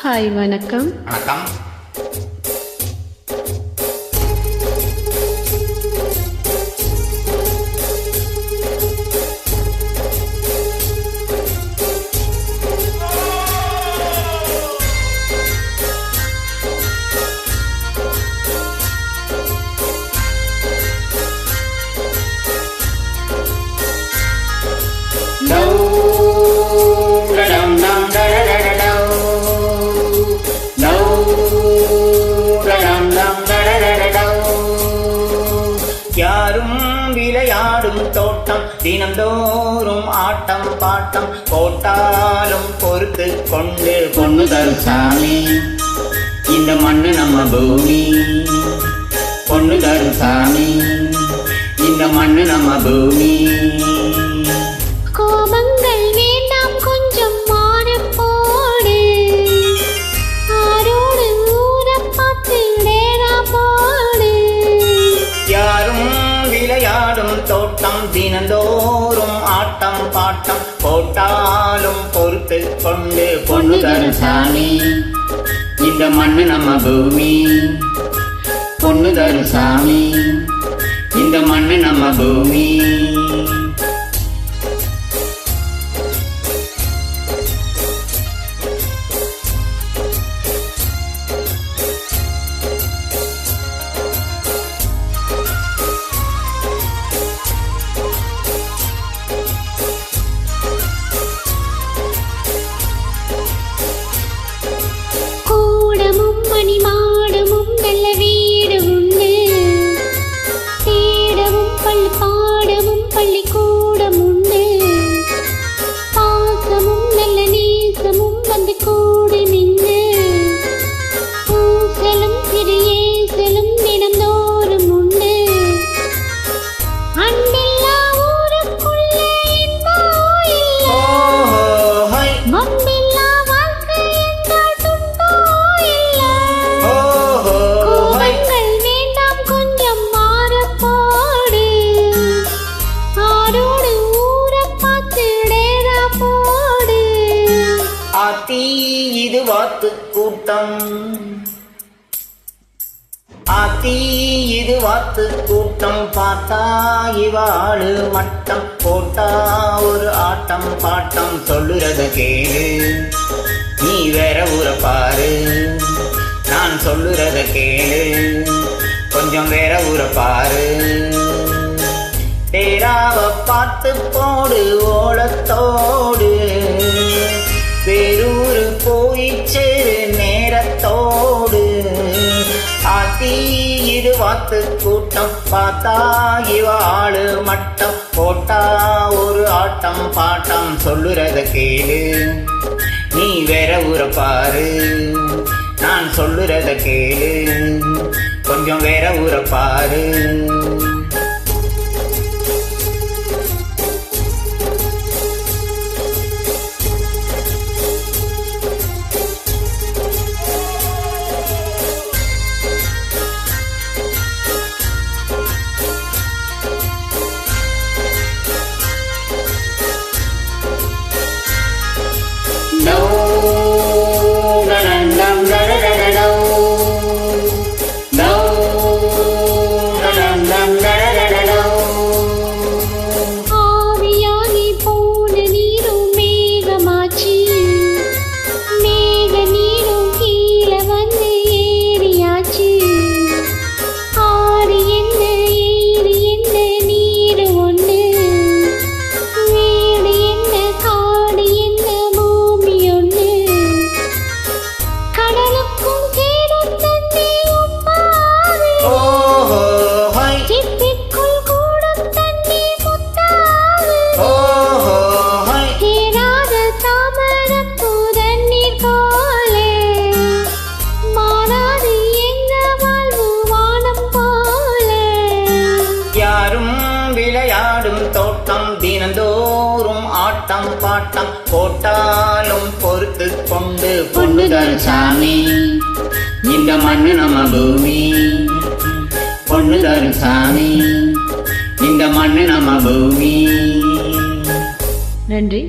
Hi, வணக்கம். வணக்கம். யாரும் விளையாடும் தோட்டம், தினந்தோறும் ஆட்டம் பாட்டம், போட்டாலும் பொறுத்து கொண்டு பொண்ணு தரும் சாமி. இந்த மண்ணு நம்ம பூமி, பொண்ணு தரும் சாமி. இந்த மண்ணு நம்ம பூமி. கோபங்கள் வேண்டாம், கொஞ்சம் மாறப்போடு. ஆரோடு ஊர பார்த்து நேரா போடு. யாரும் விளையாடும் தோட்டம், தினந்தோறும் ஆட்டம் பாட்டம், போட்டாலும் பொறுத்து கொண்டு பொண்ணு தரும் சாமி. இந்த மண்ணு நம்ம பூமி, பொண்ணு தரும் சாமி. இந்த மண்ணு நம்ம பூமி. கூடமும் மணிமாடமும் நல்ல வீடு உண்டு. தேடவும் பாடமும் பள்ளிக்கூடம் உண்டு. பாசமும் நல்ல நேசமும் வந்து கூடி நின்று. பூசலும் சிறியேசலும் தினந்தோறும் உண்டு. அன்பில்லா ஊருக்குள்ளே இன்பம் இல்லை. மம்பில்லா வாழ்க்கை என்றால் துன்பம் இல்லை. கோபங்கள் வேண்டாம், கொஞ்சம் மாறப்போடு. ஆரோடு ஊரை பார்த்து டேரா போடு. ஆத்தி இது வாத்து கூட்டம், ஆத்தி இது வாத்து கூட்டம். பார்த்தா இவாளு மட்டம், போட்டா ஒரு ஆட்டம் பாட்டம். சொல்லுறத கேளு, நீ வேற ஊரை பாரு. நான் சொல்லுறத கேளு, கொஞ்சம் வேற ஊரை பாரு. தேராவ பார்த்து போடு ஓலத்தோடு. வேறூரு போய் சேரு நேரத்தோடு. ஆத்தி இது வாத்து கூட்டம், பார்த்தா இவாளு மட்டம், போட்டா ஒரு ஆட்டம் பாட்டம். சொல்லுறத கேளு, நீ வேற ஊரை பாரு. நான் சொல்லுறத கேளு, கொஞ்சம் வேற ஊரை பாரு. ஆவியாகி போன நீரும் மேகமாச்சு. மேக நீரும் கீழே வந்து ஏறியாச்சு. ஆறு என்ன ஏரி என்ன நீர் ஒன்று. வீடு என்ன காடு என்ன பூமி ஒன்று. கடலுக்கும் சேரும் தண்ணி உப்பாது. சிப்பிக்குள் கூடும் தண்ணி முத்தாது. தேராத தாமரப்பூ தண்ணீர் போலே. மாறாது எங்க வாழ்வு வானம் போலே. யாரும் விளையாடும் தோட்டம், தினந்தோறும் ஆட்டம் பாட்டம், போட்டாலும் பொறுத்து கொண்டு பொண்ணு தரும் சாமி. இந்த மண்ணு நம்ம பூமி, பொண்ணு தரும் சாமி. இந்த மண்ணு நம்ம பூமி. நன்றி.